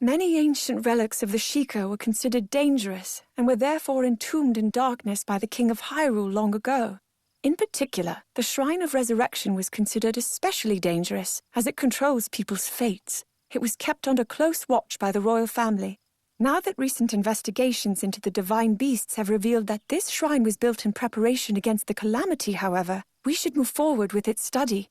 Many ancient relics of the Sheikah were considered dangerous and were therefore entombed in darkness by the King of Hyrule long ago. In particular, the Shrine of Resurrection was considered especially dangerous, as it controls people's fates. It was kept under close watch by the royal family. Now that recent investigations into the divine beasts have revealed that this shrine was built in preparation against the Calamity, however, we should move forward with its study.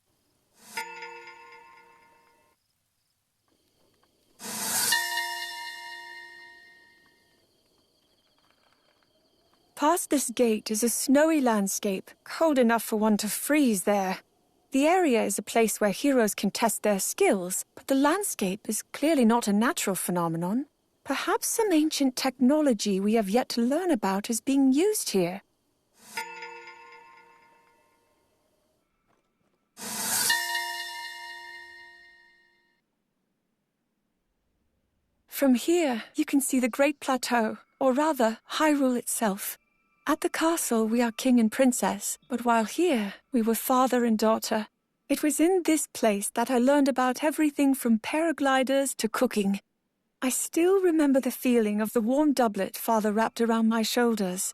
Past this gate is a snowy landscape, cold enough for one to freeze there. The area is a place where heroes can test their skills, but the landscape is clearly not a natural phenomenon. Perhaps some ancient technology we have yet to learn about is being used here. From here, you can see the Great Plateau, or rather, Hyrule itself. At the castle, we are king and princess, but while here, we were father and daughter. It was in this place that I learned about everything from paragliders to cooking. I still remember the feeling of the warm doublet father wrapped around my shoulders.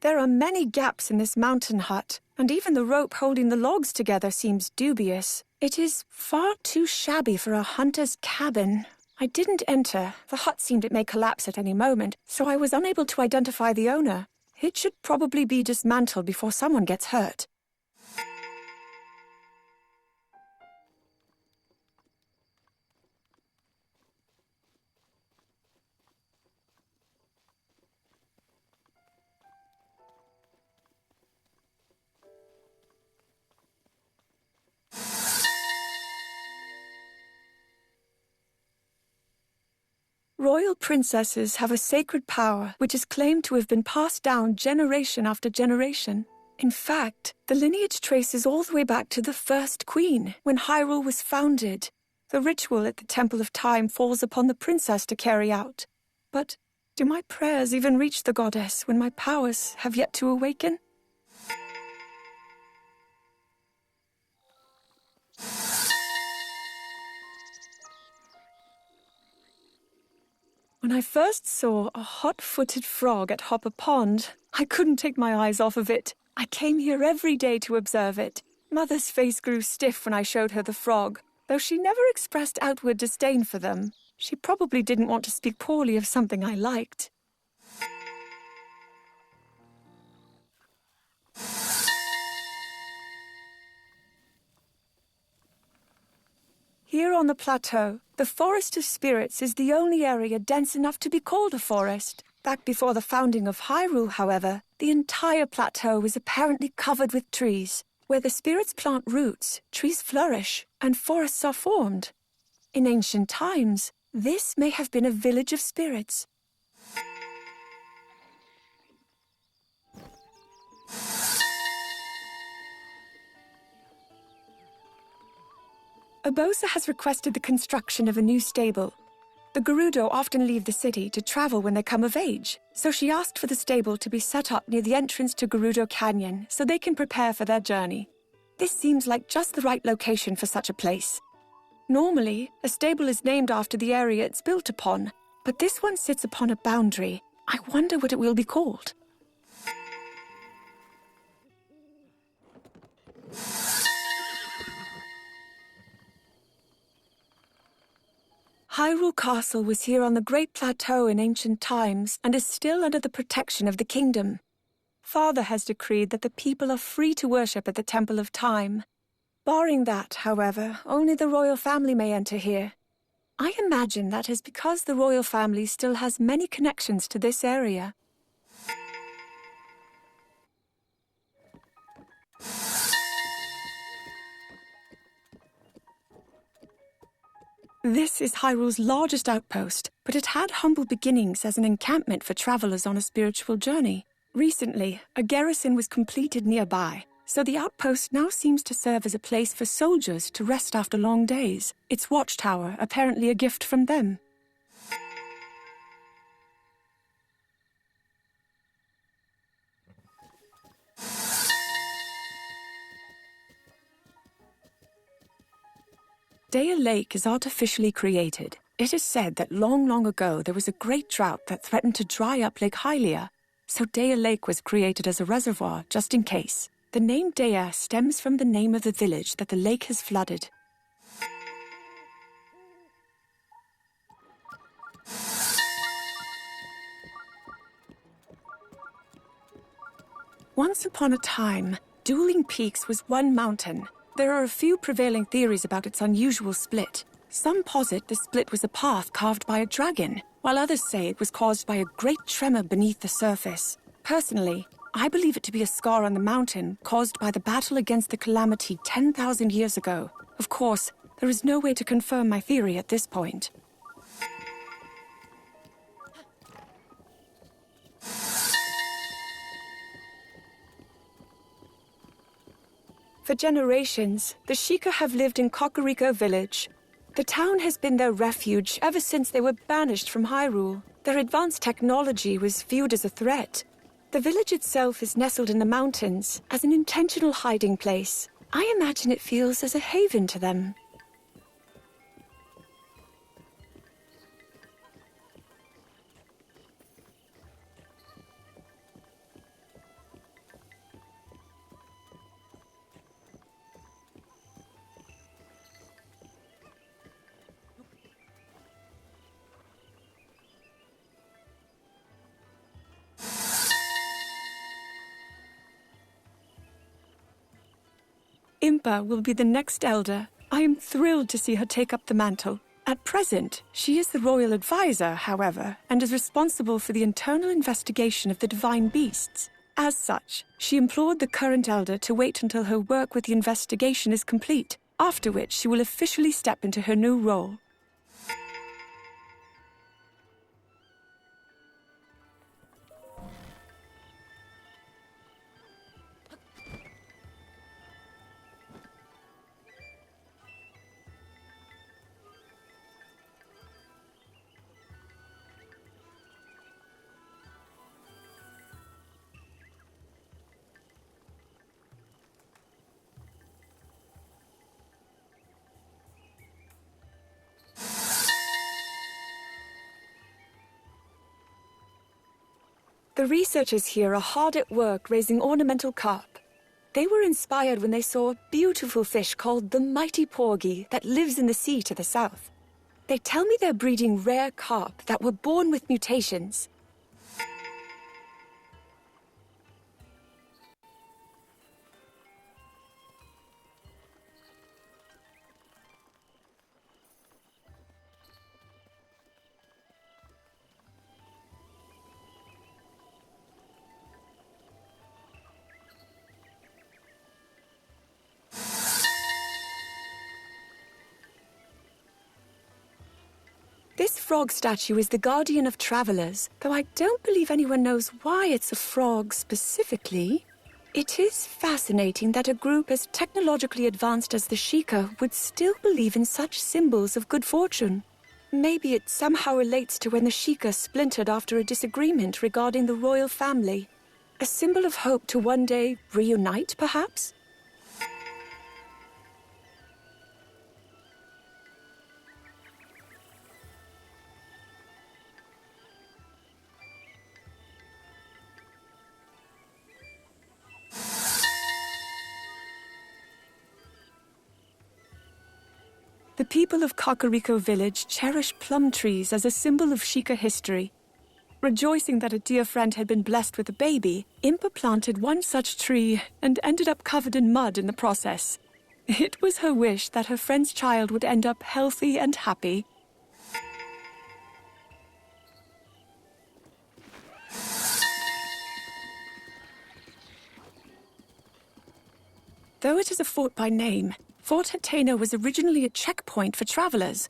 There are many gaps in this mountain hut, and even the rope holding the logs together seems dubious. It is far too shabby for a hunter's cabin. I didn't enter. The hut seemed it may collapse at any moment, so I was unable to identify the owner. It should probably be dismantled before someone gets hurt. Royal princesses have a sacred power which is claimed to have been passed down generation after generation. In fact, the lineage traces all the way back to the first queen, when Hyrule was founded. The ritual at the Temple of Time falls upon the princess to carry out. But do my prayers even reach the goddess when my powers have yet to awaken? When I first saw a hot-footed frog at Hopper Pond, I couldn't take my eyes off of it. I came here every day to observe it. Mother's face grew stiff when I showed her the frog, though she never expressed outward disdain for them. She probably didn't want to speak poorly of something I liked. Here on the plateau, the Forest of Spirits is the only area dense enough to be called a forest. Back before the founding of Hyrule, however, the entire plateau is apparently covered with trees. Where the spirits plant roots, trees flourish, and forests are formed. In ancient times, this may have been a village of spirits. Urbosa has requested the construction of a new stable. The Gerudo often leave the city to travel when they come of age, so she asked for the stable to be set up near the entrance to Gerudo Canyon so they can prepare for their journey. This seems like just the right location for such a place. Normally, a stable is named after the area it's built upon, but this one sits upon a boundary. I wonder what it will be called. Hyrule Castle was here on the Great Plateau in ancient times and is still under the protection of the kingdom. Father has decreed that the people are free to worship at the Temple of Time. Barring that, however, only the royal family may enter here. I imagine that is because the royal family still has many connections to this area. This is Hyrule's largest outpost, but it had humble beginnings as an encampment for travelers on a spiritual journey. Recently, a garrison was completed nearby, so the outpost now seems to serve as a place for soldiers to rest after long days, its watchtower apparently a gift from them. Daya Lake is artificially created. It is said that long, long ago there was a great drought that threatened to dry up Lake Hylia. So Daya Lake was created as a reservoir, just in case. The name Daya stems from the name of the village that the lake has flooded. Once upon a time, Dueling Peaks was one mountain. There are a few prevailing theories about its unusual split. Some posit the split was a path carved by a dragon, while others say it was caused by a great tremor beneath the surface. Personally, I believe it to be a scar on the mountain caused by the battle against the Calamity 10,000 years ago. Of course, there is no way to confirm my theory at this point. For generations, the Sheikah have lived in Kakariko village. The town has been their refuge ever since they were banished from Hyrule. Their advanced technology was viewed as a threat. The village itself is nestled in the mountains as an intentional hiding place. I imagine it feels as a haven to them. Impa will be the next elder. I am thrilled to see her take up the mantle. At present, she is the royal advisor, however, and is responsible for the internal investigation of the divine beasts. As such, she implored the current elder to wait until her work with the investigation is complete, after which she will officially step into her new role. The researchers here are hard at work raising ornamental carp. They were inspired when they saw a beautiful fish called the mighty porgy that lives in the sea to the south. They tell me they're breeding rare carp that were born with mutations. This frog statue is the guardian of travelers, though I don't believe anyone knows why it's a frog specifically. It is fascinating that a group as technologically advanced as the Sheikah would still believe in such symbols of good fortune. Maybe it somehow relates to when the Sheikah splintered after a disagreement regarding the royal family. A symbol of hope to one day reunite, perhaps? The people of Kakariko village cherish plum trees as a symbol of Sheikah history. Rejoicing that a dear friend had been blessed with a baby, Impa planted one such tree and ended up covered in mud in the process. It was her wish that her friend's child would end up healthy and happy. Though it is a fort by name, Fort Hateno was originally a checkpoint for travelers.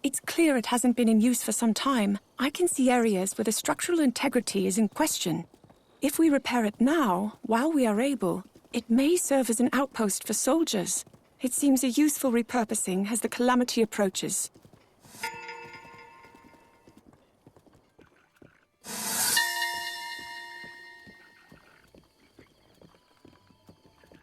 It's clear it hasn't been in use for some time. I can see areas where the structural integrity is in question. If we repair it now, while we are able, it may serve as an outpost for soldiers. It seems a useful repurposing as the Calamity approaches.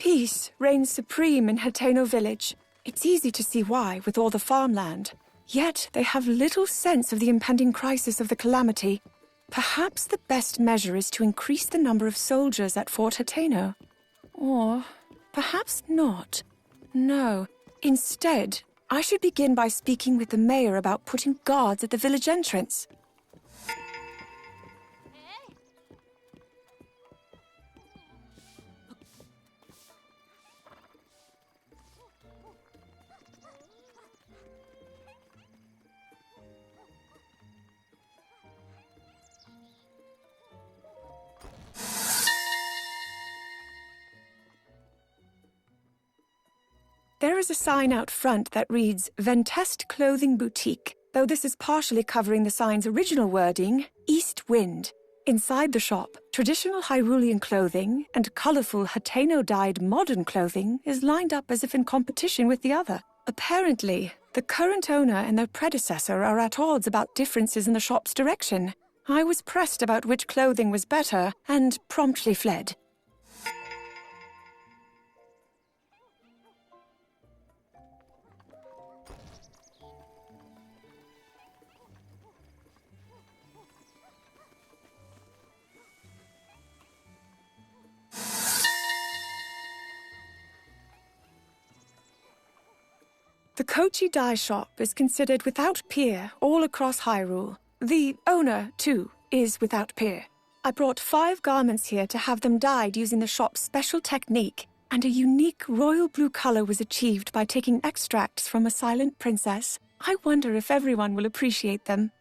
Peace reigns supreme in Hateno village. It's easy to see why, with all the farmland. Yet they have little sense of the impending crisis of the Calamity. Perhaps the best measure is to increase the number of soldiers at Fort Hateno. Or perhaps not. No. Instead, I should begin by speaking with the mayor about putting guards at the village entrance. There is a sign out front that reads Ventest Clothing Boutique, though this is partially covering the sign's original wording, East Wind. Inside the shop, traditional Hyrulean clothing and colorful Hateno-dyed modern clothing is lined up as if in competition with the other. Apparently, the current owner and their predecessor are at odds about differences in the shop's direction. I was pressed about which clothing was better and promptly fled. The Kochi dye shop is considered without peer all across Hyrule. The owner, too, is without peer. I brought 5 garments here to have them dyed using the shop's special technique, and a unique royal blue color was achieved by taking extracts from a silent princess. I wonder if everyone will appreciate them.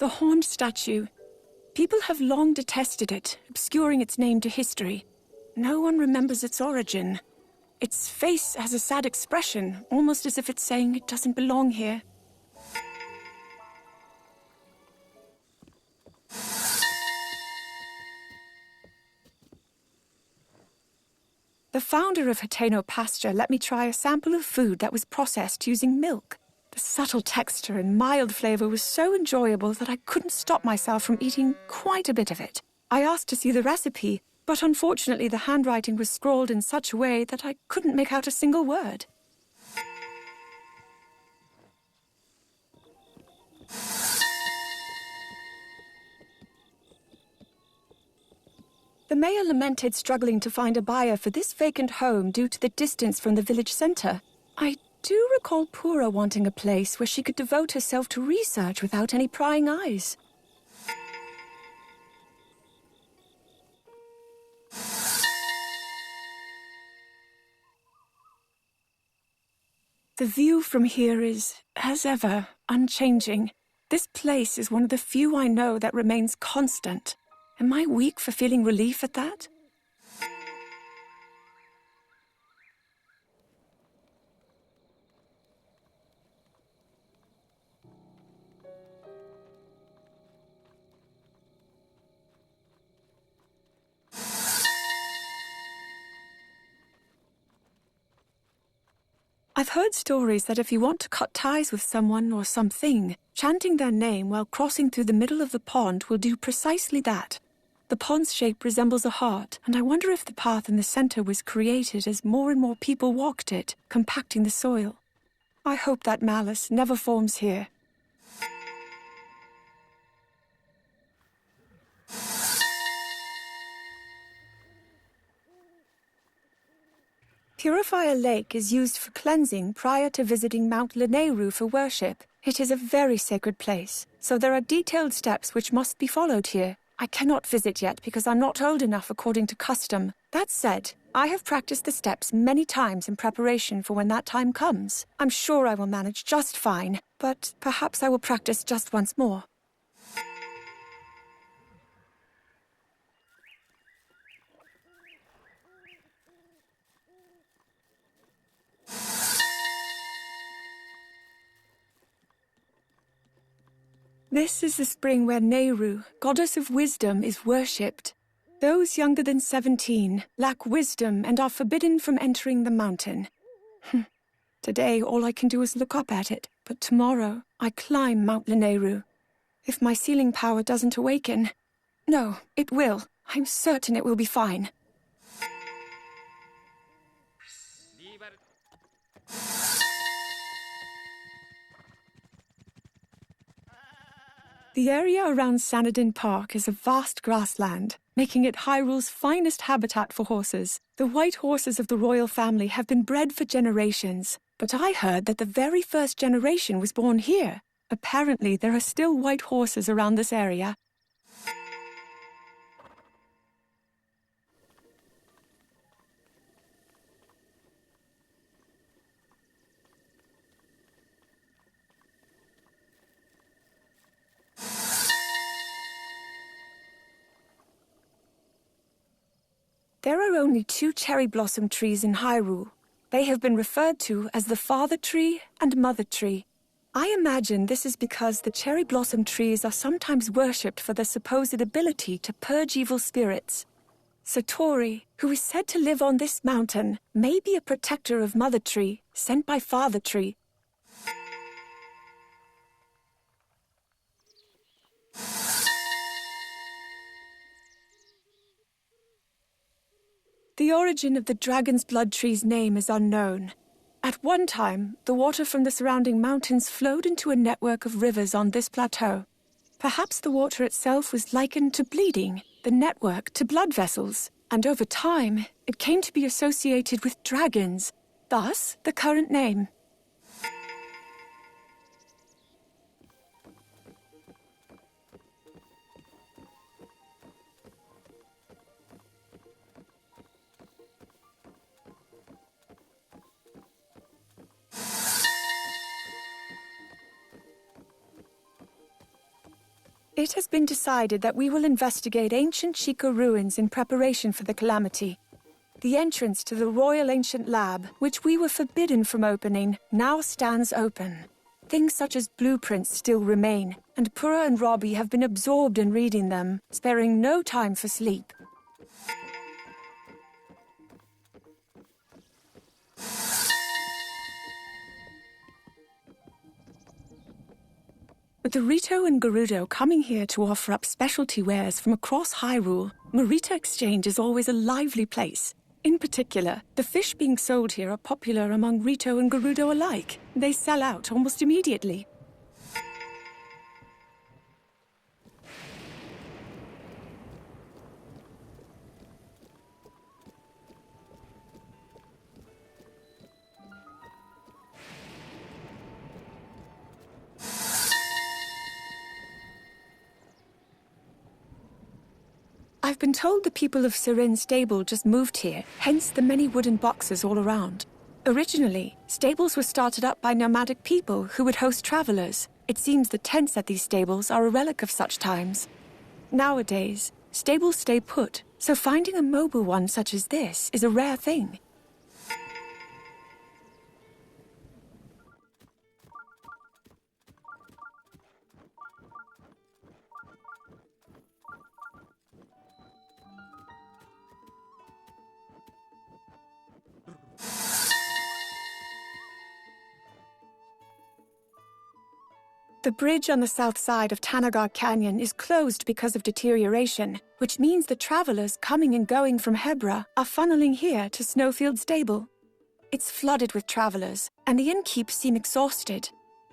The horned statue. People have long detested it, obscuring its name to history. No one remembers its origin. Its face has a sad expression, almost as if it's saying it doesn't belong here. The founder of Hateno Pasture let me try a sample of food that was processed using milk. The subtle texture and mild flavor was so enjoyable that I couldn't stop myself from eating quite a bit of it. I asked to see the recipe, but unfortunately the handwriting was scrawled in such a way that I couldn't make out a single word. The mayor lamented struggling to find a buyer for this vacant home due to the distance from the village center. I do recall Pura wanting a place where she could devote herself to research without any prying eyes. The view from here is, as ever, unchanging. This place is one of the few I know that remains constant. Am I weak for feeling relief at that? I've heard stories that if you want to cut ties with someone or something, chanting their name while crossing through the middle of the pond will do precisely that. The pond's shape resembles a heart, and I wonder if the path in the center was created as more and more people walked it, compacting the soil. I hope that malice never forms here. Purifier Lake is used for cleansing prior to visiting Mount Lanayru for worship. It is a very sacred place, so there are detailed steps which must be followed here. I cannot visit yet because I'm not old enough according to custom. That said, I have practiced the steps many times in preparation for when that time comes. I'm sure I will manage just fine, but perhaps I will practice just once more. This is the spring where Nehru, goddess of wisdom, is worshipped. Those younger than 17 lack wisdom and are forbidden from entering the mountain. Today, all I can do is look up at it, but tomorrow, I climb Mount Lanayru. If my sealing power doesn't awaken... No, it will. I'm certain it will be fine. The area around Sanadin Park is a vast grassland, making it Hyrule's finest habitat for horses. The white horses of the royal family have been bred for generations, but I heard that the very first generation was born here. Apparently, there are still white horses around this area. There are only 2 cherry blossom trees in Hyrule. They have been referred to as the Father Tree and Mother Tree. I imagine this is because the cherry blossom trees are sometimes worshipped for their supposed ability to purge evil spirits. Satori, who is said to live on this mountain, may be a protector of Mother Tree, sent by Father Tree. The origin of the Dragon's Blood Tree's name is unknown. At one time, the water from the surrounding mountains flowed into a network of rivers on this plateau. Perhaps the water itself was likened to bleeding, the network to blood vessels, and over time, it came to be associated with dragons, thus the current name. It has been decided that we will investigate ancient Sheikah ruins in preparation for the Calamity. The entrance to the Royal Ancient Lab, which we were forbidden from opening, now stands open. Things such as blueprints still remain, and Pura and Robbie have been absorbed in reading them, sparing no time for sleep. With the Rito and Gerudo coming here to offer up specialty wares from across Hyrule, Marita Exchange is always a lively place. In particular, the fish being sold here are popular among Rito and Gerudo alike. They sell out almost immediately. I've been told the people of Sirin's stable just moved here, hence the many wooden boxes all around. Originally, stables were started up by nomadic people who would host travelers. It seems the tents at these stables are a relic of such times. Nowadays, stables stay put, so finding a mobile one such as this is a rare thing. The bridge on the south side of Tanagar Canyon is closed because of deterioration, which means the travelers coming and going from Hebra are funneling here to Snowfield Stable. It's flooded with travelers, and the innkeep seem exhausted.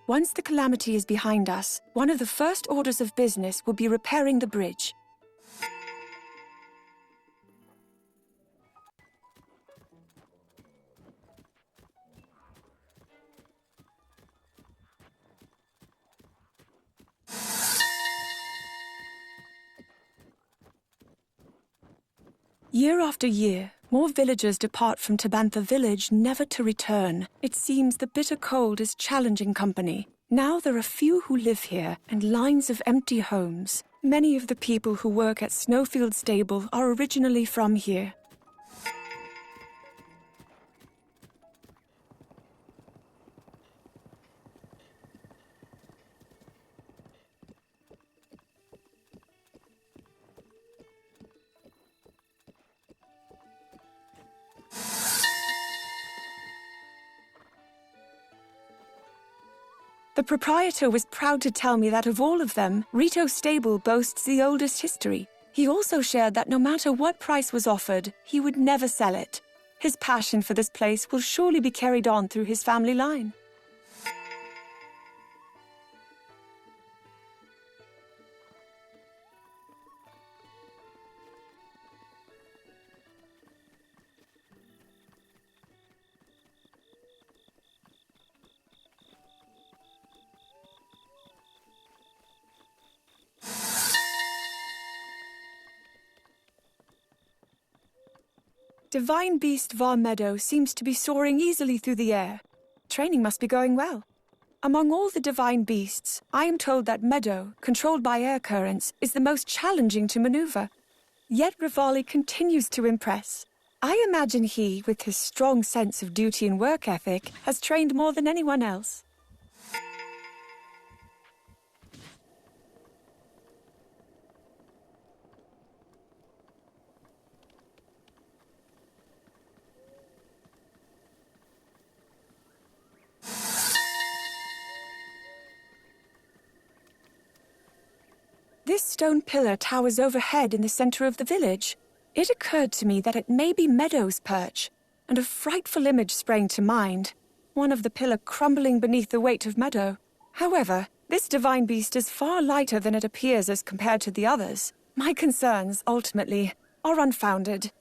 Once the Calamity is behind us, one of the first orders of business will be repairing the bridge. Year after year, more villagers depart from Tabantha village never to return. It seems the bitter cold is challenging company. Now there are few who live here and lines of empty homes. Many of the people who work at Snowfield Stable are originally from here. The proprietor was proud to tell me that of all of them, Rito's stable boasts the oldest history. He also shared that no matter what price was offered, he would never sell it. His passion for this place will surely be carried on through his family line. Divine Beast Var Meadow seems to be soaring easily through the air. Training must be going well. Among all the divine beasts, I am told that Meadow, controlled by air currents, is the most challenging to maneuver. Yet Rivali continues to impress. I imagine he, with his strong sense of duty and work ethic, has trained more than anyone else. This stone pillar towers overhead in the center of the village. It occurred to me that it may be Meadow's perch, and a frightful image sprang to mind, one of the pillar crumbling beneath the weight of Meadow. However, this divine beast is far lighter than it appears as compared to the others. My concerns, ultimately, are unfounded.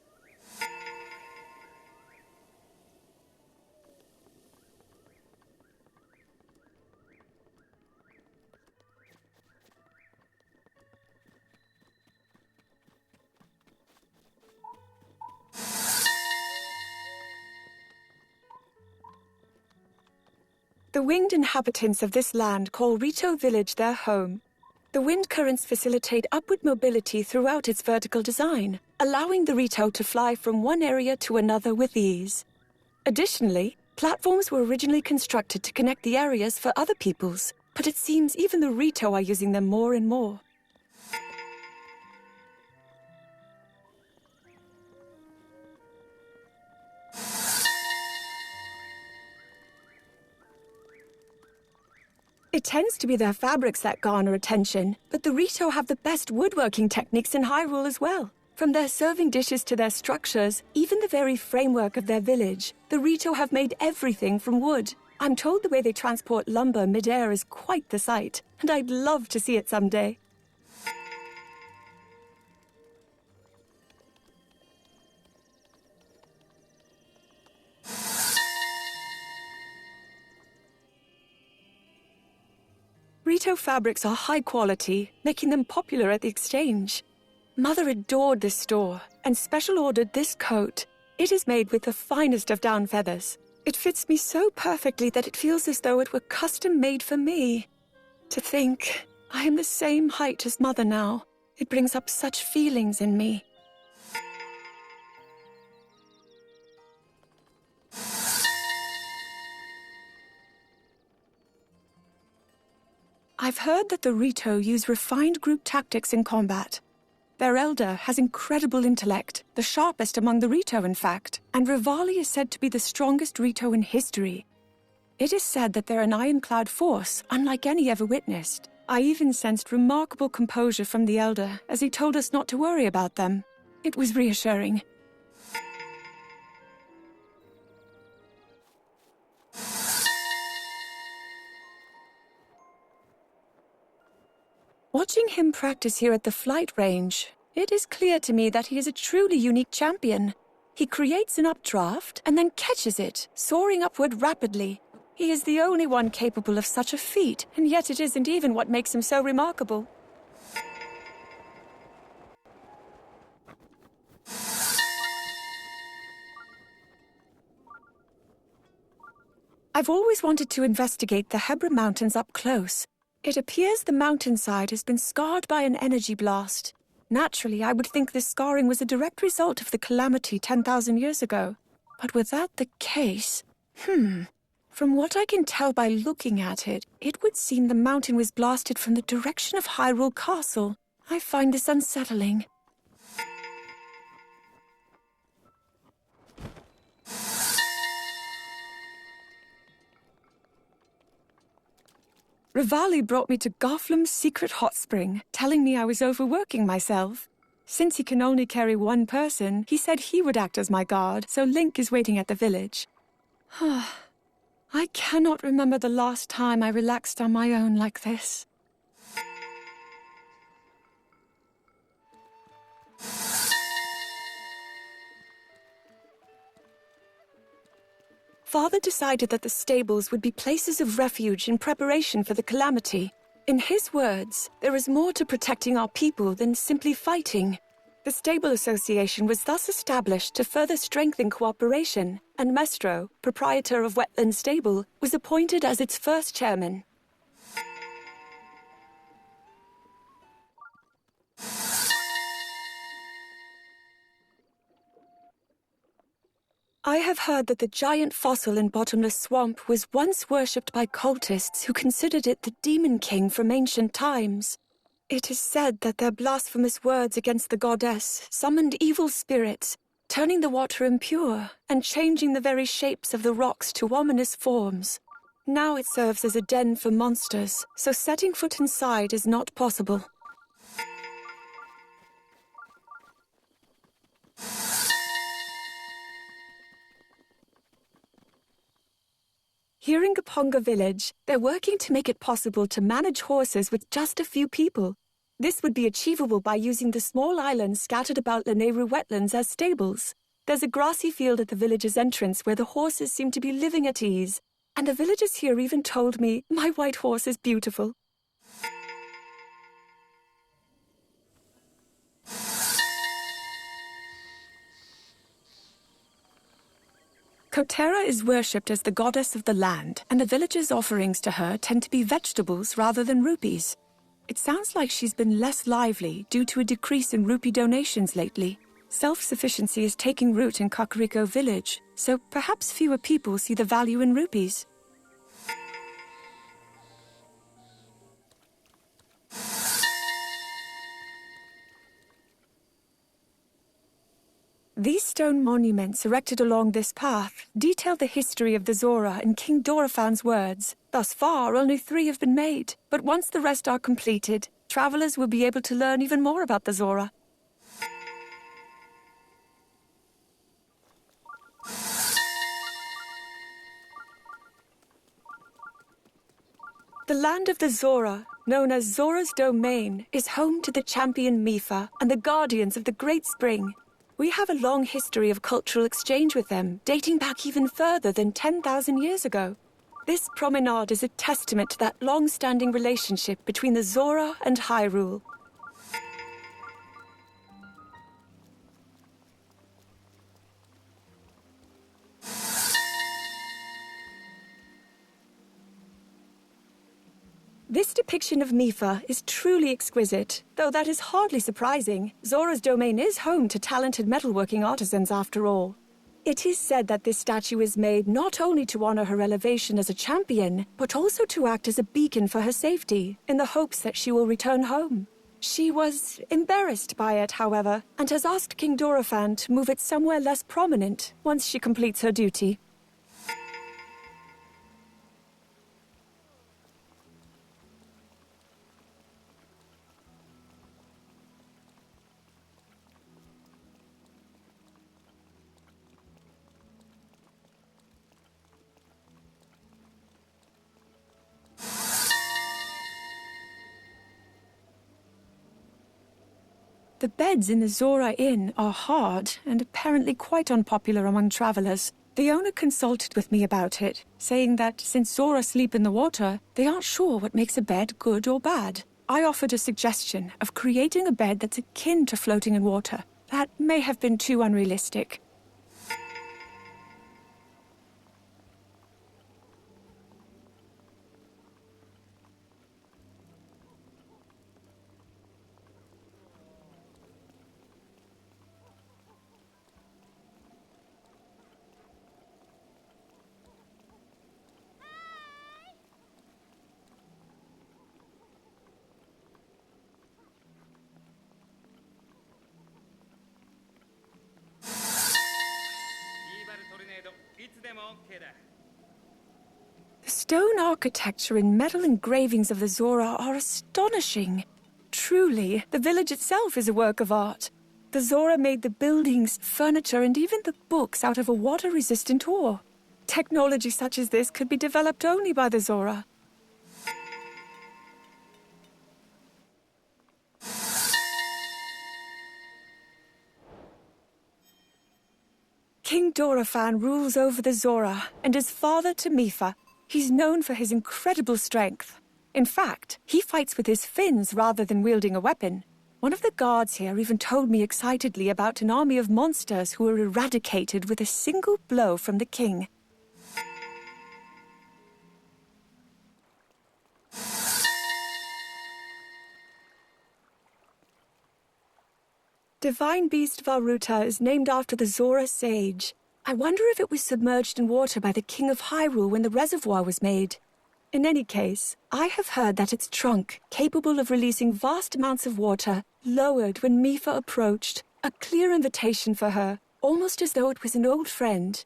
The winged inhabitants of this land call Rito Village their home. The wind currents facilitate upward mobility throughout its vertical design, allowing the Rito to fly from one area to another with ease. Additionally, platforms were originally constructed to connect the areas for other peoples, but it seems even the Rito are using them more and more. It tends to be their fabrics that garner attention, but the Rito have the best woodworking techniques in Hyrule as well. From their serving dishes to their structures, even the very framework of their village, the Rito have made everything from wood. I'm told the way they transport lumber mid-air is quite the sight, and I'd love to see it someday. Rito fabrics are high quality, making them popular at the exchange. Mother adored this store and special ordered this coat. It is made with the finest of down feathers. It fits me so perfectly that it feels as though it were custom made for me. To think, I am the same height as Mother now. It brings up such feelings in me. I've heard that the Rito use refined group tactics in combat. Their elder has incredible intellect, the sharpest among the Rito, in fact, and Rivali is said to be the strongest Rito in history. It is said that they're an ironclad force, unlike any ever witnessed. I even sensed remarkable composure from the elder, as he told us not to worry about them. It was reassuring. Watching him practice here at the flight range, it is clear to me that he is a truly unique champion. He creates an updraft and then catches it, soaring upward rapidly. He is the only one capable of such a feat, and yet it isn't even what makes him so remarkable. I've always wanted to investigate the Hebra Mountains up close. It appears the mountainside has been scarred by an energy blast. Naturally, I would think this scarring was a direct result of the Calamity 10,000 years ago. But were that the case? From what I can tell by looking at it, it would seem the mountain was blasted from the direction of Hyrule Castle. I find this unsettling. Rivali brought me to Garflam's secret hot spring, telling me I was overworking myself. Since he can only carry one person, he said he would act as my guard, so Link is waiting at the village. I cannot remember the last time I relaxed on my own like this. Father decided that the stables would be places of refuge in preparation for the Calamity. In his words, there is more to protecting our people than simply fighting. The Stable Association was thus established to further strengthen cooperation, and Mestro, proprietor of Wetland Stable, was appointed as its first chairman. I have heard that the giant fossil in Bottomless Swamp was once worshipped by cultists who considered it the Demon King from ancient times. It is said that their blasphemous words against the goddess summoned evil spirits, turning the water impure and changing the very shapes of the rocks to ominous forms. Now it serves as a den for monsters, so setting foot inside is not possible. Here in Gaponga village, they're working to make it possible to manage horses with just a few people. This would be achievable by using the small islands scattered about Lanayru wetlands as stables. There's a grassy field at the village's entrance where the horses seem to be living at ease, and the villagers here even told me my white horse is beautiful. Kotera is worshipped as the goddess of the land, and the villagers' offerings to her tend to be vegetables rather than rupees. It sounds like she's been less lively due to a decrease in rupee donations lately. Self-sufficiency is taking root in Kakariko village, so perhaps fewer people see the value in rupees. These stone monuments erected along this path detail the history of the Zora in King Dorafan's words. Thus far, only 3 have been made, but once the rest are completed, travelers will be able to learn even more about the Zora. The land of the Zora, known as Zora's Domain, is home to the champion Mipha and the guardians of the Great Spring. We have a long history of cultural exchange with them, dating back even further than 10,000 years ago. This promenade is a testament to that long-standing relationship between the Zora and Hyrule. This depiction of Mipha is truly exquisite, though that is hardly surprising. Zora's Domain is home to talented metalworking artisans after all. It is said that this statue is made not only to honor her elevation as a champion, but also to act as a beacon for her safety, in the hopes that she will return home. She was embarrassed by it, however, and has asked King Dorafan to move it somewhere less prominent once she completes her duty. The beds in the Zora Inn are hard and apparently quite unpopular among travelers. The owner consulted with me about it, saying that since Zora sleep in the water, they aren't sure what makes a bed good or bad. I offered a suggestion of creating a bed that's akin to floating in water. That may have been too unrealistic. The stone architecture and metal engravings of the Zora are astonishing. Truly, the village itself is a work of art. The Zora made the buildings, furniture, and even the books out of a water-resistant ore. Technology such as this could be developed only by the Zora. King Dorephan rules over the Zora, and is father to Mipha. He's known for his incredible strength. In fact, he fights with his fins rather than wielding a weapon. One of the guards here even told me excitedly about an army of monsters who were eradicated with a single blow from the king. Divine Beast Varuta is named after the Zora sage. I wonder if it was submerged in water by the King of Hyrule when the reservoir was made. In any case, I have heard that its trunk, capable of releasing vast amounts of water, lowered when Mipha approached, a clear invitation for her, almost as though it was an old friend.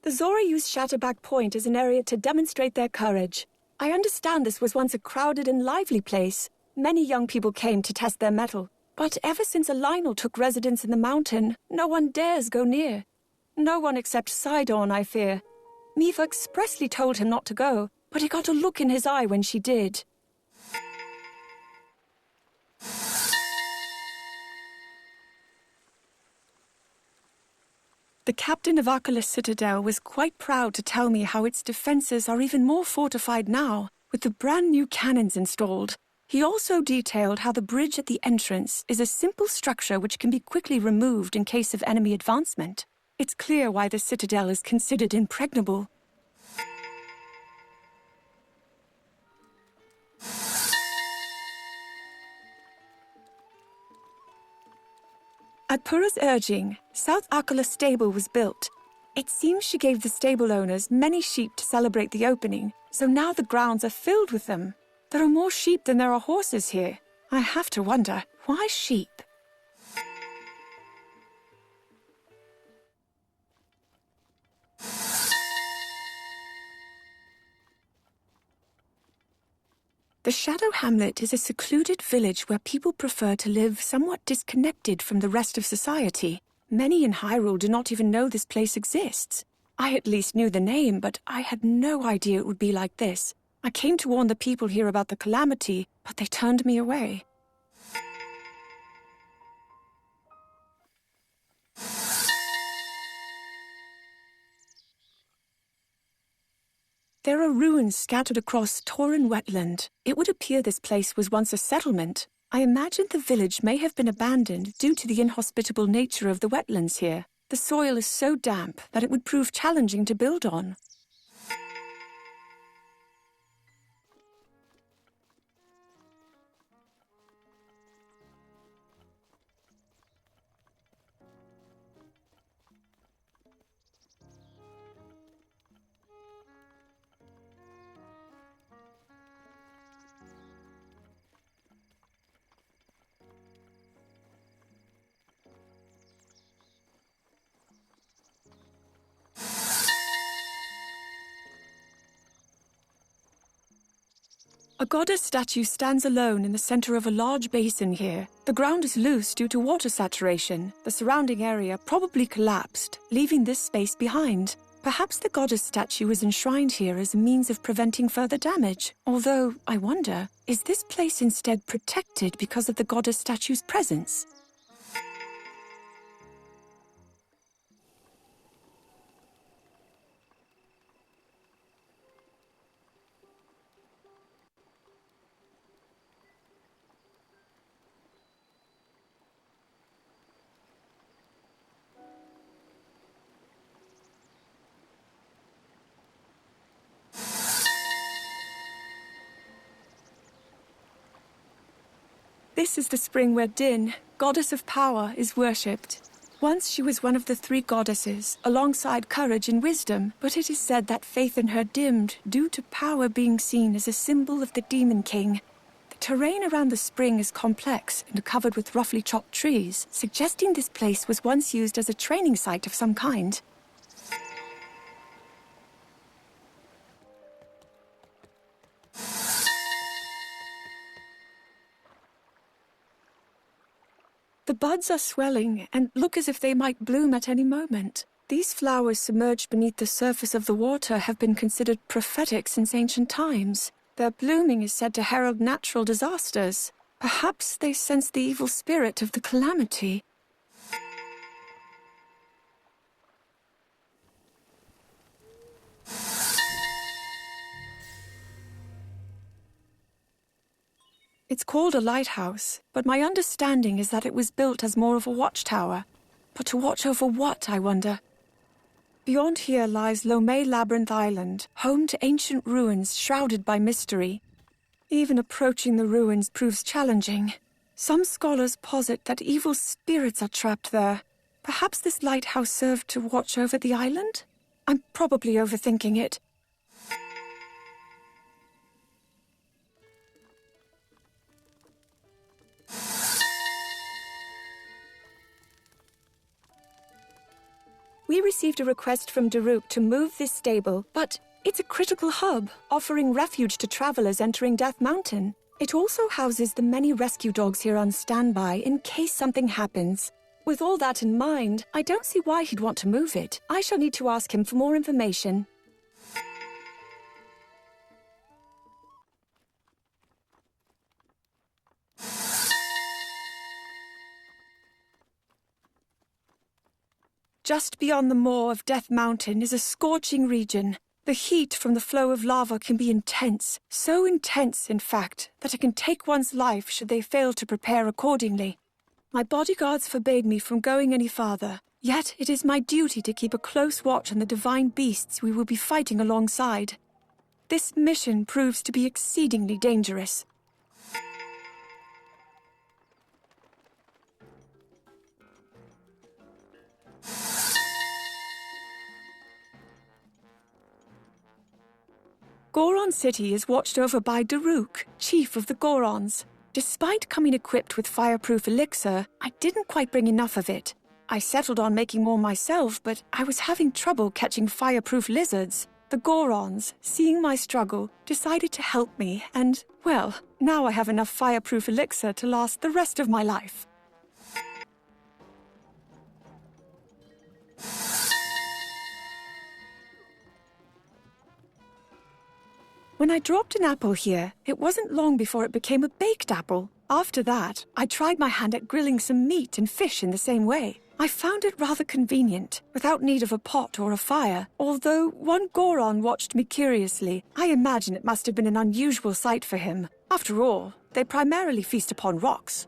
The Zora used Shatterback Point as an area to demonstrate their courage. I understand this was once a crowded and lively place. Many young people came to test their mettle. But ever since a Lionel took residence in the mountain, no one dares go near. No one except Sidon, I fear. Mipha expressly told him not to go, but he got a look in his eye when she did. The captain of Akala's citadel was quite proud to tell me how its defenses are even more fortified now, with the brand new cannons installed. He also detailed how the bridge at the entrance is a simple structure which can be quickly removed in case of enemy advancement. It's clear why the citadel is considered impregnable. At Pura's urging, South Akala stable was built. It seems she gave the stable owners many sheep to celebrate the opening, so now the grounds are filled with them. There are more sheep than there are horses here. I have to wonder, why sheep? The Shadow Hamlet is a secluded village where people prefer to live somewhat disconnected from the rest of society. Many in Hyrule do not even know this place exists. I at least knew the name, but I had no idea it would be like this. I came to warn the people here about the Calamity, but they turned me away. There are ruins scattered across Tauren wetland. It would appear this place was once a settlement. I imagine the village may have been abandoned due to the inhospitable nature of the wetlands here. The soil is so damp that it would prove challenging to build on. A goddess statue stands alone in the center of a large basin here. The ground is loose due to water saturation. The surrounding area probably collapsed, leaving this space behind. Perhaps the goddess statue is enshrined here as a means of preventing further damage. Although, I wonder, is this place instead protected because of the goddess statue's presence? This is the spring where Din, goddess of power, is worshipped. Once she was one of the three goddesses, alongside courage and wisdom, but it is said that faith in her dimmed due to power being seen as a symbol of the Demon King. The terrain around the spring is complex and covered with roughly chopped trees, suggesting this place was once used as a training site of some kind. The buds are swelling and look as if they might bloom at any moment. These flowers submerged beneath the surface of the water have been considered prophetic since ancient times. Their blooming is said to herald natural disasters. Perhaps they sense the evil spirit of the Calamity. It's called a lighthouse, but my understanding is that it was built as more of a watchtower. But to watch over what, I wonder? Beyond here lies Lomé Labyrinth Island, home to ancient ruins shrouded by mystery. Even approaching the ruins proves challenging. Some scholars posit that evil spirits are trapped there. Perhaps this lighthouse served to watch over the island? I'm probably overthinking it. We received a request from Daruk to move this stable, but it's a critical hub, offering refuge to travelers entering Death Mountain. It also houses the many rescue dogs here on standby in case something happens. With all that in mind, I don't see why he'd want to move it. I shall need to ask him for more information. Just beyond the moor of Death Mountain is a scorching region. The heat from the flow of lava can be intense. So intense, in fact, that it can take one's life should they fail to prepare accordingly. My bodyguards forbade me from going any farther, yet it is my duty to keep a close watch on the divine beasts we will be fighting alongside. This mission proves to be exceedingly dangerous. Goron City is watched over by Daruk, chief of the Gorons. Despite coming equipped with fireproof elixir, I didn't quite bring enough of it. I settled on making more myself, but I was having trouble catching fireproof lizards. The Gorons, seeing my struggle, decided to help me, and, well, now I have enough fireproof elixir to last the rest of my life. When I dropped an apple here, it wasn't long before it became a baked apple. After that, I tried my hand at grilling some meat and fish in the same way. I found it rather convenient, without need of a pot or a fire. Although one Goron watched me curiously, I imagine it must have been an unusual sight for him. After all, they primarily feast upon rocks.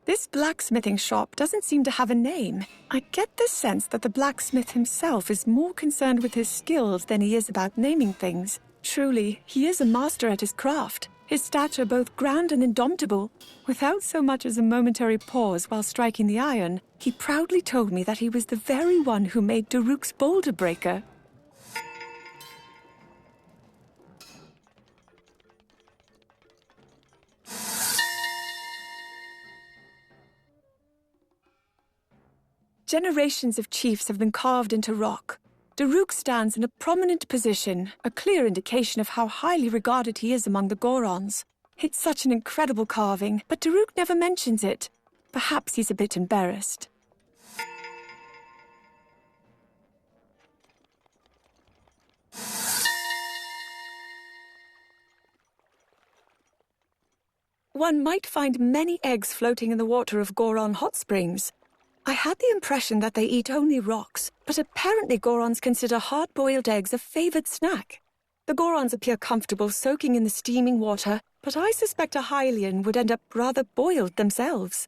This blacksmithing shop doesn't seem to have a name. I get the sense that the blacksmith himself is more concerned with his skills than he is about naming things. Truly, he is a master at his craft, his stature both grand and indomitable. Without so much as a momentary pause while striking the iron, he proudly told me that he was the very one who made Daruk's boulder breaker. Generations of chiefs have been carved into rock. Daruk stands in a prominent position, a clear indication of how highly regarded he is among the Gorons. It's such an incredible carving, but Daruk never mentions it. Perhaps he's a bit embarrassed. One might find many eggs floating in the water of Goron hot springs. I had the impression that they eat only rocks, but apparently Gorons consider hard-boiled eggs a favored snack. The Gorons appear comfortable soaking in the steaming water, but I suspect a Hylian would end up rather boiled themselves.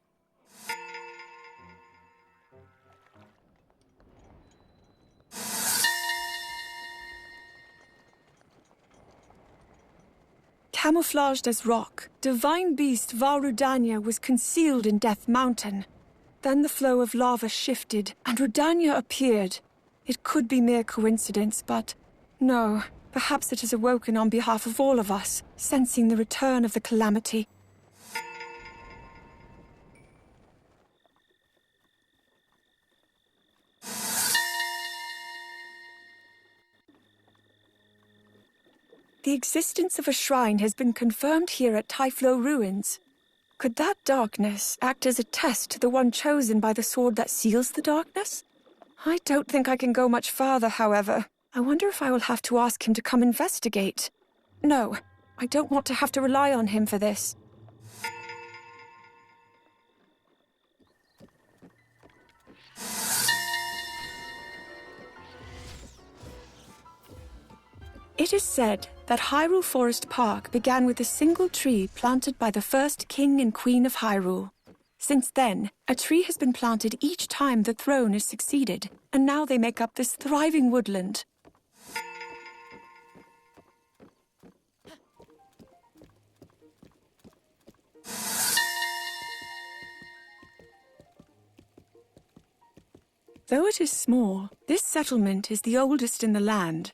Camouflaged as rock, divine beast Varudanya was concealed in Death Mountain. Then the flow of lava shifted, and Rodania appeared. It could be mere coincidence, but no. Perhaps it has awoken on behalf of all of us, sensing the return of the Calamity. The existence of a shrine has been confirmed here at Typhlo Ruins. Could that darkness act as a test to the one chosen by the sword that seals the darkness? I don't think I can go much farther, however. I wonder if I will have to ask him to come investigate. No, I don't want to have to rely on him for this. It is said that Hyrule Forest Park began with a single tree planted by the first king and queen of Hyrule. Since then, a tree has been planted each time the throne is succeeded, and now they make up this thriving woodland. Though it is small, this settlement is the oldest in the land.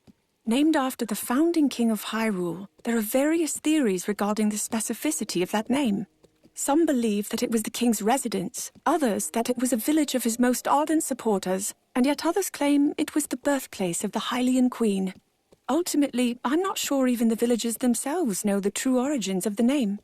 Named after the founding king of Hyrule, there are various theories regarding the specificity of that name. Some believe that it was the king's residence, others that it was a village of his most ardent supporters, and yet others claim it was the birthplace of the Hylian queen. Ultimately, I'm not sure even the villagers themselves know the true origins of the name.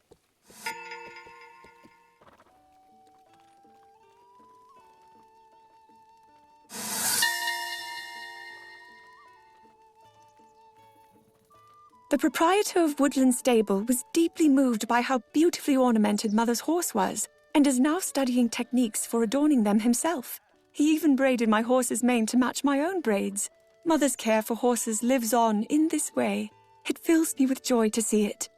The proprietor of Woodland Stable was deeply moved by how beautifully ornamented Mother's horse was, and is now studying techniques for adorning them himself. He even braided my horse's mane to match my own braids. Mother's care for horses lives on in this way. It fills me with joy to see it.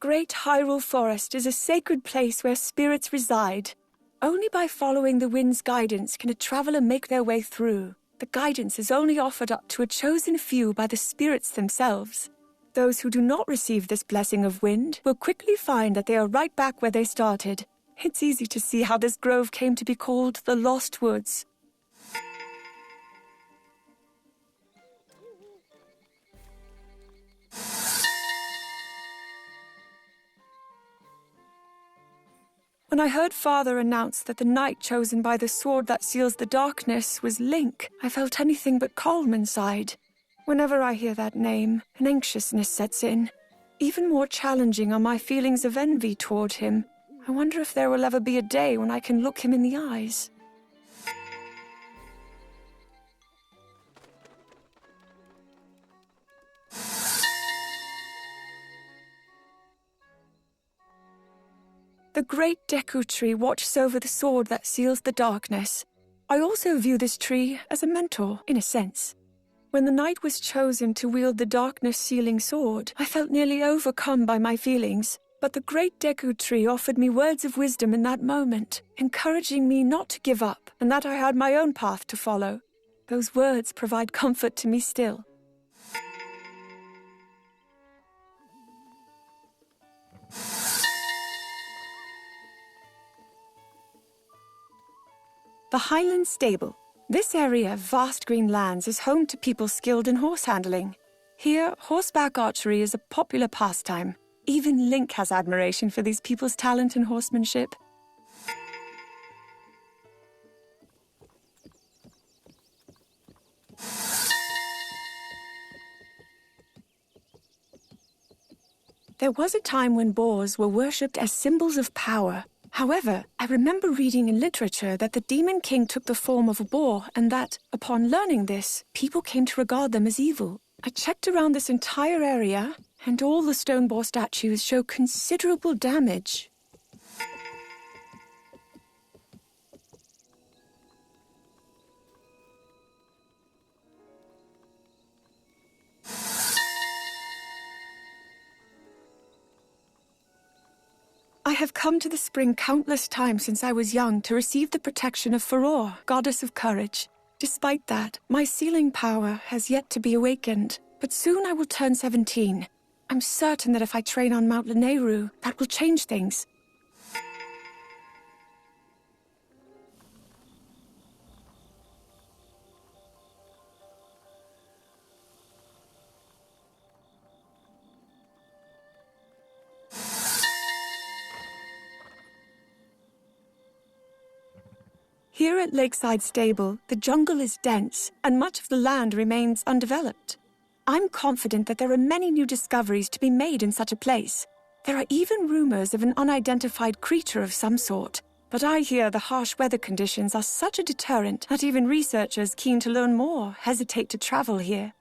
Great Hyrule Forest is a sacred place where spirits reside. Only by following the wind's guidance can a traveler make their way through. The guidance is only offered up to a chosen few by the spirits themselves. Those who do not receive this blessing of wind will quickly find that they are right back where they started. It's easy to see how this grove came to be called the Lost Woods. When I heard Father announce that the knight chosen by the sword that seals the darkness was Link, I felt anything but calm inside. Whenever I hear that name, an anxiousness sets in. Even more challenging are my feelings of envy toward him. I wonder if there will ever be a day when I can look him in the eyes. The great Deku tree watches over the sword that seals the darkness. I also view this tree as a mentor, in a sense. When the knight was chosen to wield the darkness-sealing sword, I felt nearly overcome by my feelings. But the great Deku tree offered me words of wisdom in that moment, encouraging me not to give up, and that I had my own path to follow. Those words provide comfort to me still. The Highland Stable. This area of vast green lands is home to people skilled in horse handling. Here, horseback archery is a popular pastime. Even Link has admiration for these people's talent in horsemanship. There was a time when boars were worshipped as symbols of power. However, I remember reading in literature that the Demon King took the form of a boar and that, upon learning this, people came to regard them as evil. I checked around this entire area, and all the stone boar statues show considerable damage. have come to the spring countless times since I was young to receive the protection of Furore, goddess of courage. Despite that, my sealing power has yet to be awakened, but soon I will turn 17. I'm certain that if I train on Mount Lanayru, that will change things. Here at Lakeside Stable, the jungle is dense, and much of the land remains undeveloped. I'm confident that there are many new discoveries to be made in such a place. There are even rumors of an unidentified creature of some sort, but I hear the harsh weather conditions are such a deterrent that even researchers keen to learn more hesitate to travel here.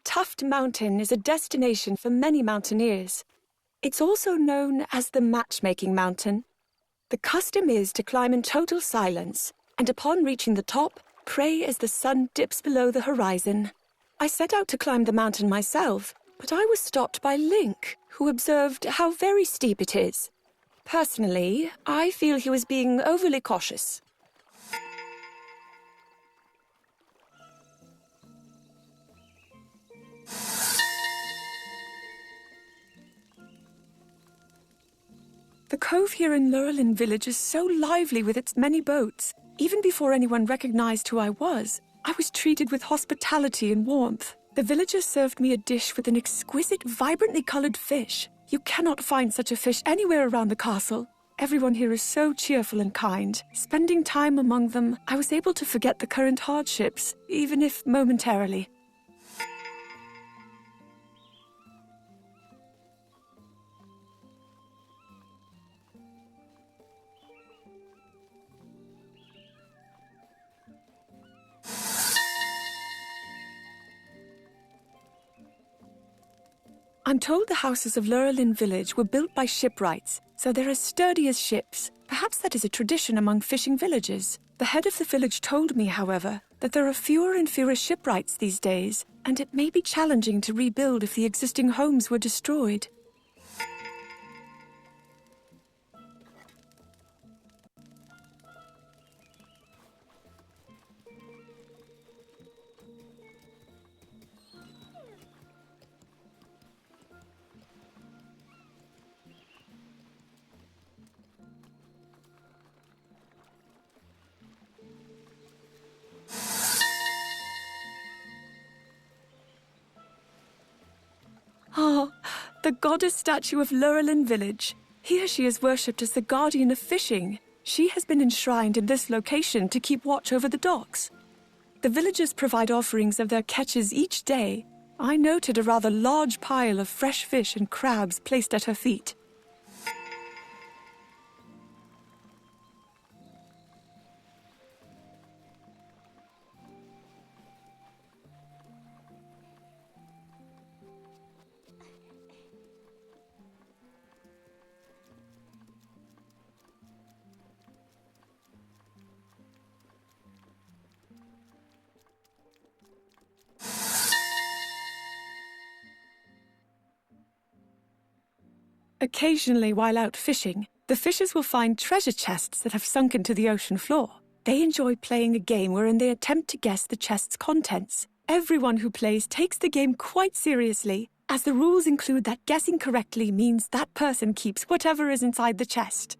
Tuft Mountain is a destination for many mountaineers. It's also known as the Matchmaking Mountain. The custom is to climb in total silence, and upon reaching the top, pray as the sun dips below the horizon. I set out to climb the mountain myself, but I was stopped by Link, who observed how very steep it is. Personally, I feel he was being overly cautious. The cove here in Lurelin village is so lively with its many boats. Even before anyone recognized who I was treated with hospitality and warmth. The villagers served me a dish with an exquisite, vibrantly colored fish. You cannot find such a fish anywhere around the castle. Everyone here is so cheerful and kind. Spending time among them, I was able to forget the current hardships, even if momentarily. I'm told the houses of Lurelin village were built by shipwrights, so they're as sturdy as ships. Perhaps that is a tradition among fishing villages. The head of the village told me, however, that there are fewer and fewer shipwrights these days, and it may be challenging to rebuild if the existing homes were destroyed. Ah, the goddess statue of Lurelin village. Here she is worshipped as the guardian of fishing. She has been enshrined in this location to keep watch over the docks. The villagers provide offerings of their catches each day. I noted a rather large pile of fresh fish and crabs placed at her feet. Occasionally, while out fishing, the fishers will find treasure chests that have sunk into the ocean floor. They enjoy playing a game wherein they attempt to guess the chest's contents. Everyone who plays takes the game quite seriously, as the rules include that guessing correctly means that person keeps whatever is inside the chest.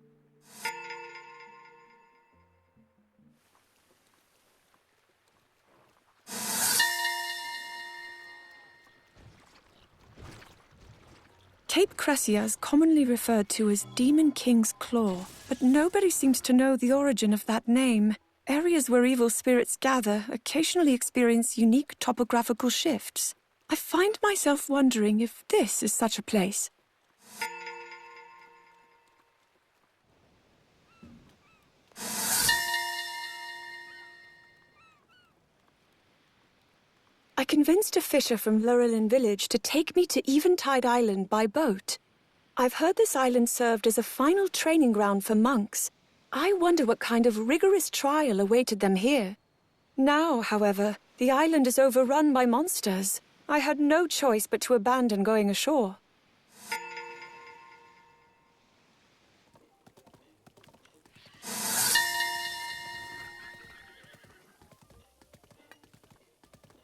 Cape Cressia is commonly referred to as Demon King's Claw, but nobody seems to know the origin of that name. Areas where evil spirits gather occasionally experience unique topographical shifts. I find myself wondering if this is such a place. convinced a fisher from Lurelin village to take me to Eventide Island by boat. I've heard this island served as a final training ground for monks. I wonder what kind of rigorous trial awaited them here. Now, however, the island is overrun by monsters. I had no choice but to abandon going ashore.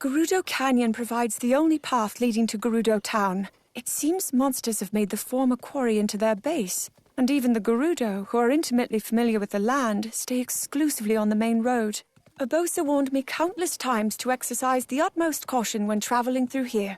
Gerudo Canyon provides the only path leading to Gerudo Town. It seems monsters have made the former quarry into their base, and even the Gerudo, who are intimately familiar with the land, stay exclusively on the main road. Urbosa warned me countless times to exercise the utmost caution when traveling through here.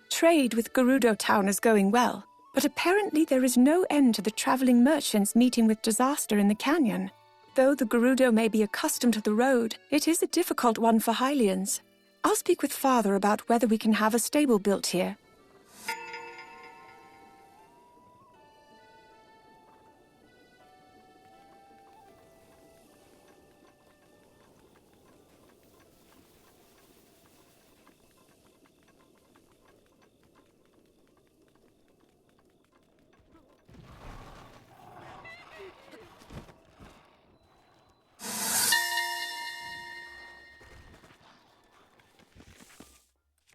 Trade with Gerudo Town is going well, but apparently there is no end to the traveling merchants meeting with disaster in the canyon. Though the Gerudo may be accustomed to the road, it is a difficult one for Hylians. I'll speak with Father about whether we can have a stable built here.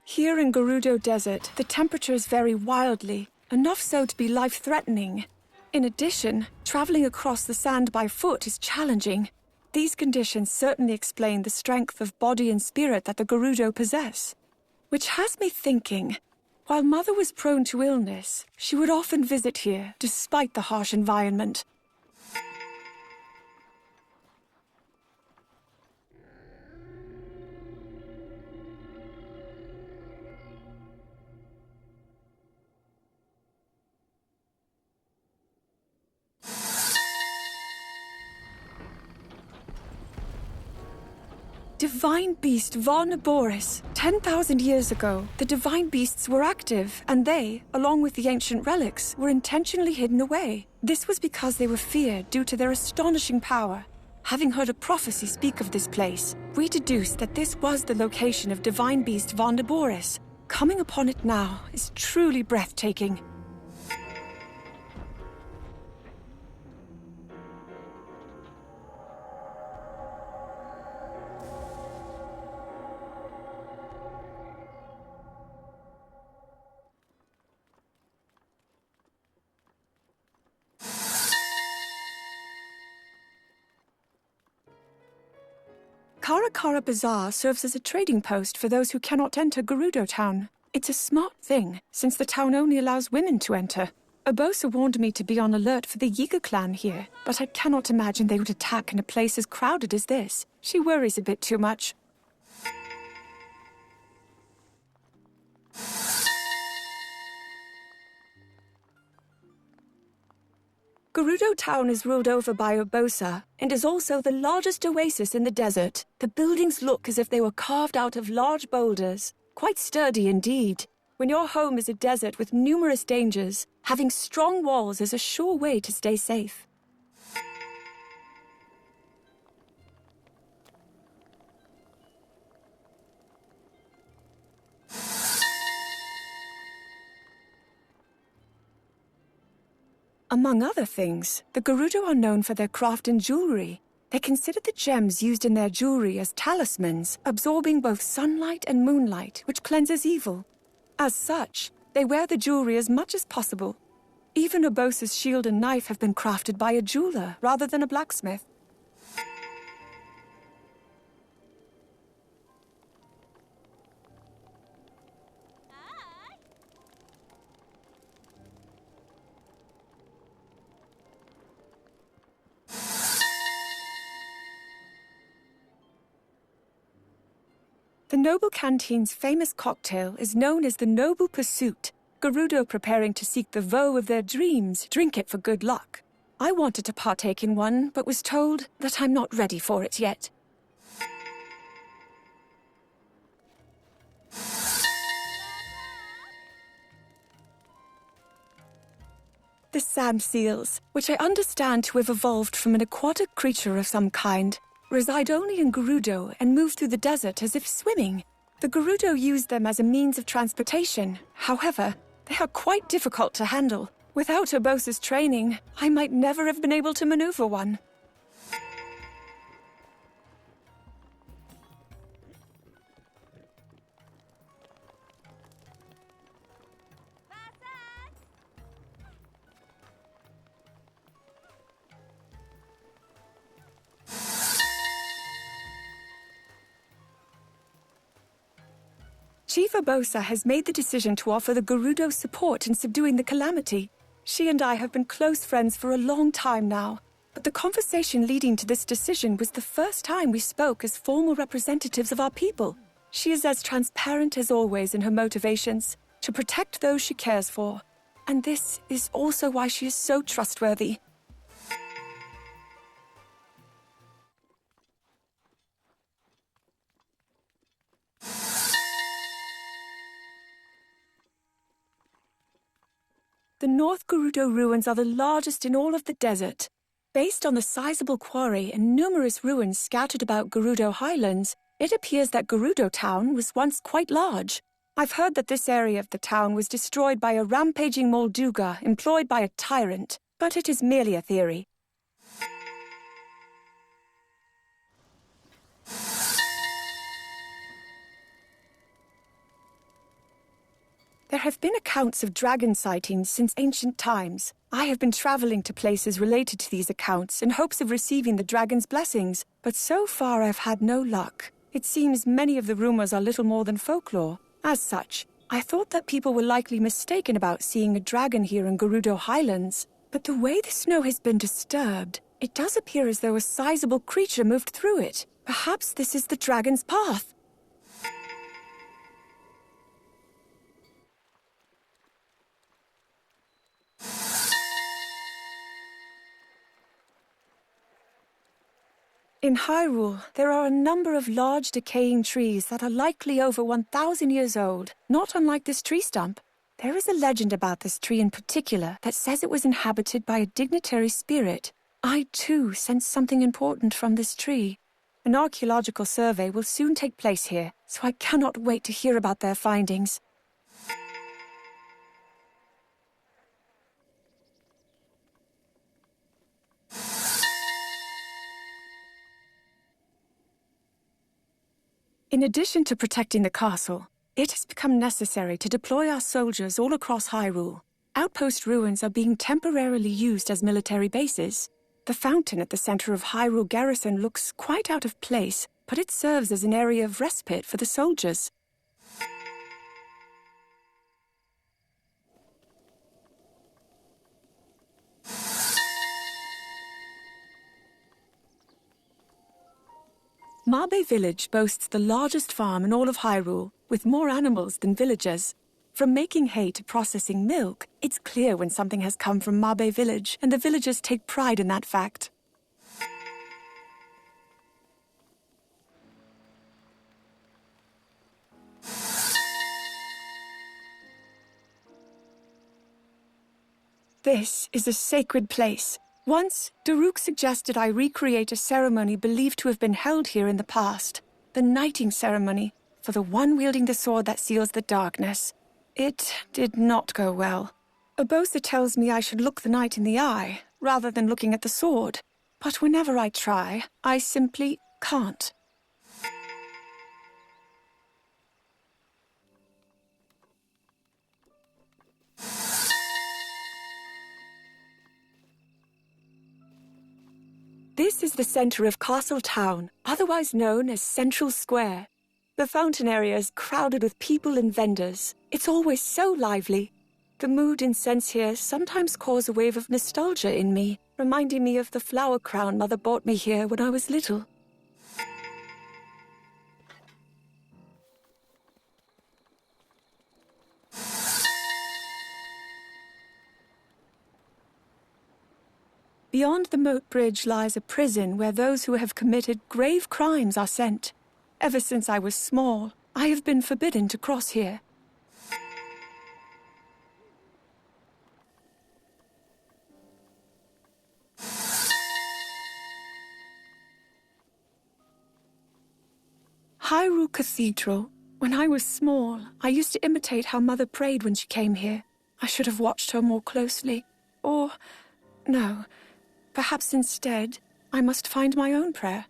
Here in Gerudo Desert, the temperatures vary wildly, enough so to be life-threatening. In addition, traveling across the sand by foot is challenging. These conditions certainly explain the strength of body and spirit that the Gerudo possess. Which has me thinking, while Mother was prone to illness, she would often visit here, despite the harsh environment. Divine Beast Varnaboris. 10,000 years ago, the Divine Beasts were active, and they, along with the ancient relics, were intentionally hidden away. This was because they were feared due to their astonishing power. Having heard a prophecy speak of this place, we deduced that this was the location of Divine Beast Varnaboris. Coming upon it now is truly breathtaking. Karakara Bazaar serves as a trading post for those who cannot enter Gerudo Town. It's a smart thing, since the town only allows women to enter. Urbosa warned me to be on alert for the Yiga clan here, but I cannot imagine they would attack in a place as crowded as this. She worries a bit too much. Gerudo Town is ruled over by Urbosa, and is also the largest oasis in the desert. The buildings look as if they were carved out of large boulders. Quite sturdy indeed. When your home is a desert with numerous dangers, having strong walls is a sure way to stay safe. Among other things, the Gerudo are known for their craft in jewelry. They consider the gems used in their jewelry as talismans, absorbing both sunlight and moonlight, which cleanses evil. As such, they wear the jewelry as much as possible. Even Urbosa's shield and knife have been crafted by a jeweler rather than a blacksmith. The Noble Canteen's famous cocktail is known as the Noble Pursuit. Gerudo preparing to seek the voe of their dreams drink it for good luck. I wanted to partake in one, but was told that I'm not ready for it yet. The sand seals, which I understand to have evolved from an aquatic creature of some kind, reside only in Gerudo and move through the desert as if swimming. The Gerudo use them as a means of transportation. However, they are quite difficult to handle. Without Urbosa's training, I might never have been able to maneuver one. Chief Urbosa has made the decision to offer the Gerudo support in subduing the Calamity. She and I have been close friends for a long time now, but the conversation leading to this decision was the first time we spoke as formal representatives of our people. She is as transparent as always in her motivations, to protect those she cares for. And this is also why she is so trustworthy. The North Gerudo ruins are the largest in all of the desert. Based on the sizable quarry and numerous ruins scattered about Gerudo Highlands, it appears that Gerudo Town was once quite large. I've heard that this area of the town was destroyed by a rampaging Molduga employed by a tyrant, but it is merely a theory. There have been accounts of dragon sightings since ancient times. I have been traveling to places related to these accounts in hopes of receiving the dragon's blessings, but so far I've had no luck. It seems many of the rumors are little more than folklore. As such, I thought that people were likely mistaken about seeing a dragon here in Gerudo Highlands. But the way the snow has been disturbed, it does appear as though a sizable creature moved through it. Perhaps this is the dragon's path. In Hyrule, there are a number of large decaying trees that are likely over 1,000 years old, not unlike this tree stump. There is a legend about this tree in particular that says it was inhabited by a dignitary spirit. I, too, sense something important from this tree. An archaeological survey will soon take place here, so I cannot wait to hear about their findings. In addition to protecting the castle, it has become necessary to deploy our soldiers all across Hyrule. Outpost ruins are being temporarily used as military bases. The fountain at the center of Hyrule Garrison looks quite out of place, but it serves as an area of respite for the soldiers. Mabe Village boasts the largest farm in all of Hyrule, with more animals than villagers. From making hay to processing milk, it's clear when something has come from Mabe Village, and the villagers take pride in that fact. This is a sacred place. Once, Daruk suggested I recreate a ceremony believed to have been held here in the past. The knighting ceremony, for the one wielding the sword that seals the darkness. It did not go well. Urbosa tells me I should look the knight in the eye, rather than looking at the sword. But whenever I try, I simply can't. This is the center of Castle Town, otherwise known as Central Square. The fountain area is crowded with people and vendors. It's always so lively. The mood and scents here sometimes cause a wave of nostalgia in me, reminding me of the flower crown Mother bought me here when I was little. Beyond the moat bridge lies a prison where those who have committed grave crimes are sent. Ever since I was small, I have been forbidden to cross here. Hyrule Cathedral. When I was small, I used to imitate how Mother prayed when she came here. I should have watched her more closely. Or, no, perhaps instead, I must find my own prayer.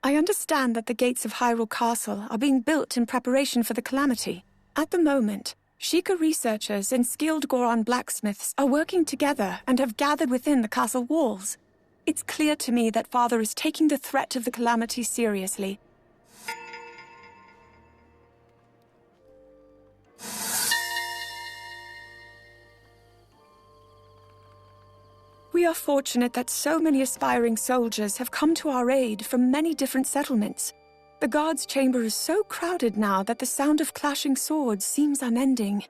I understand that the gates of Hyrule Castle are being built in preparation for the Calamity. At the moment, Sheikah researchers and skilled Goron blacksmiths are working together and have gathered within the castle walls. It's clear to me that Father is taking the threat of the Calamity seriously. We are fortunate that so many aspiring soldiers have come to our aid from many different settlements. The guard's chamber is so crowded now that the sound of clashing swords seems unending.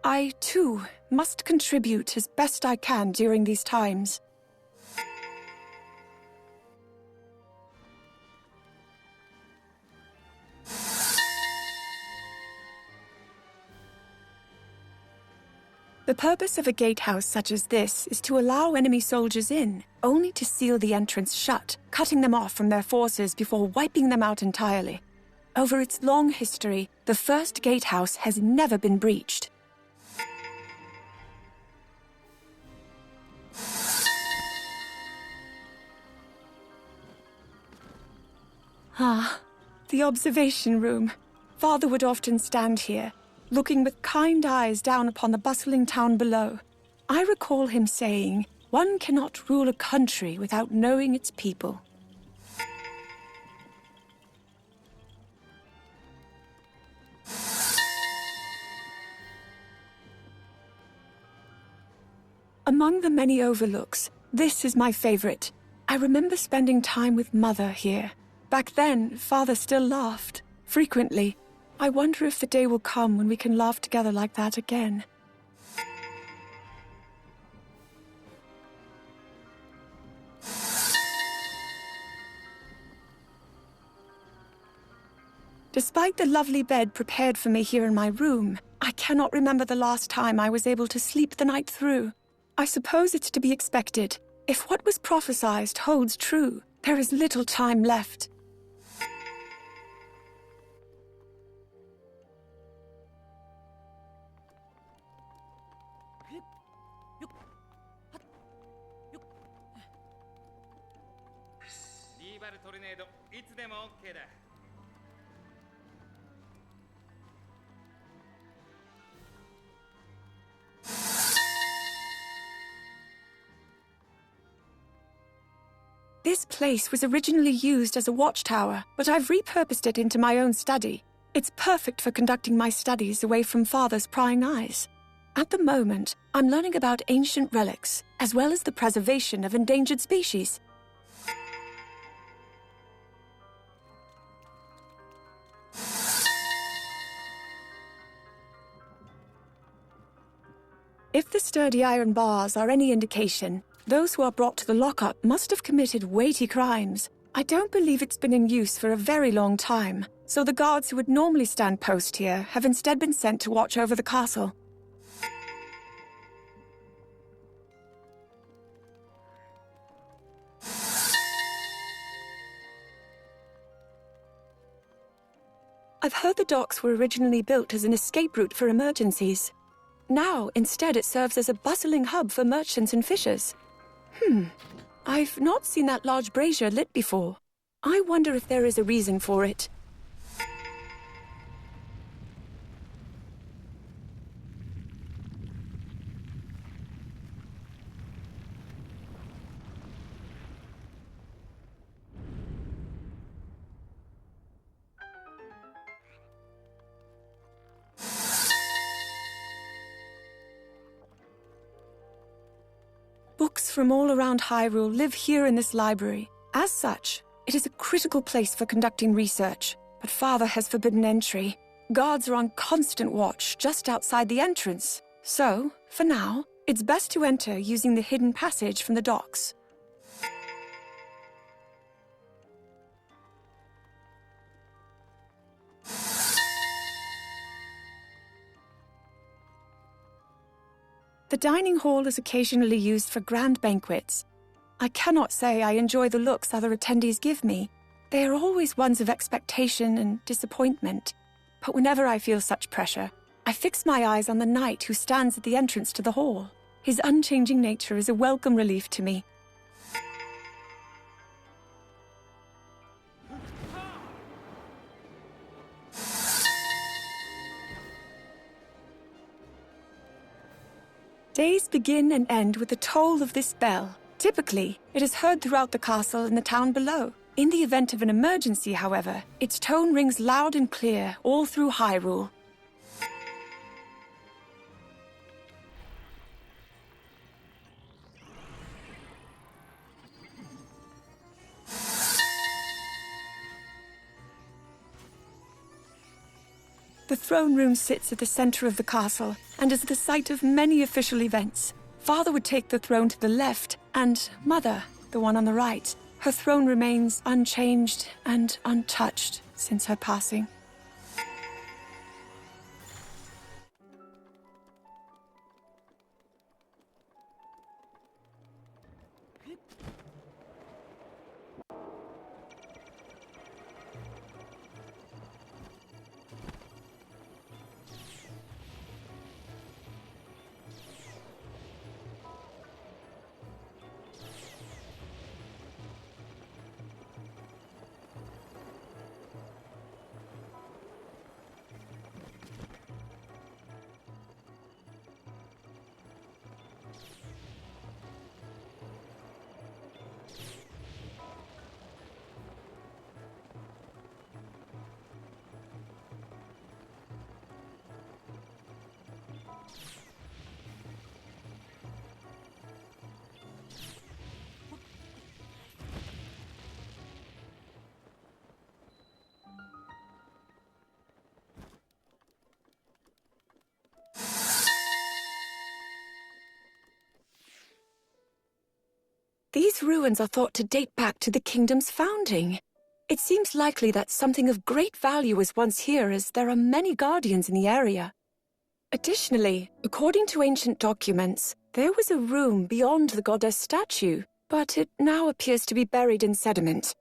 I, too, must contribute as best I can during these times. The purpose of a gatehouse such as this is to allow enemy soldiers in, only to seal the entrance shut, cutting them off from their forces before wiping them out entirely. Over its long history, the first gatehouse has never been breached. Ah, the observation room. Father would often stand here, looking with kind eyes down upon the bustling town below. I recall him saying, "One cannot rule a country without knowing its people." Among the many overlooks, this is my favorite. I remember spending time with Mother here. Back then, Father still laughed, frequently. I wonder if the day will come when we can laugh together like that again. Despite the lovely bed prepared for me here in my room, I cannot remember the last time I was able to sleep the night through. I suppose it's to be expected. If what was prophesied holds true, there is little time left. This place was originally used as a watchtower, but I've repurposed it into my own study. It's perfect for conducting my studies away from Father's prying eyes. At the moment, I'm learning about ancient relics, as well as the preservation of endangered species. If the sturdy iron bars are any indication, those who are brought to the lockup must have committed weighty crimes. I don't believe it's been in use for a very long time, so the guards who would normally stand post here have instead been sent to watch over the castle. I've heard the docks were originally built as an escape route for emergencies. Now, instead, it serves as a bustling hub for merchants and fishers. I've not seen that large brazier lit before. I wonder if there is a reason for it. Books from all around Hyrule live here in this library. As such, it is a critical place for conducting research, but Father has forbidden entry. Guards are on constant watch just outside the entrance. So, for now, it's best to enter using the hidden passage from the docks. The dining hall is occasionally used for grand banquets. I cannot say I enjoy the looks other attendees give me. They are always ones of expectation and disappointment. But whenever I feel such pressure, I fix my eyes on the knight who stands at the entrance to the hall. His unchanging nature is a welcome relief to me. Days begin and end with the toll of this bell. Typically, it is heard throughout the castle and the town below. In the event of an emergency, however, its tone rings loud and clear all through Hyrule. The throne room sits at the center of the castle and is the site of many official events. Father would take the throne to the left, and Mother, the one on the right. Her throne remains unchanged and untouched since her passing. These ruins are thought to date back to the kingdom's founding. It seems likely that something of great value was once here, as there are many guardians in the area. Additionally, according to ancient documents, there was a room beyond the goddess statue, but it now appears to be buried in sediment.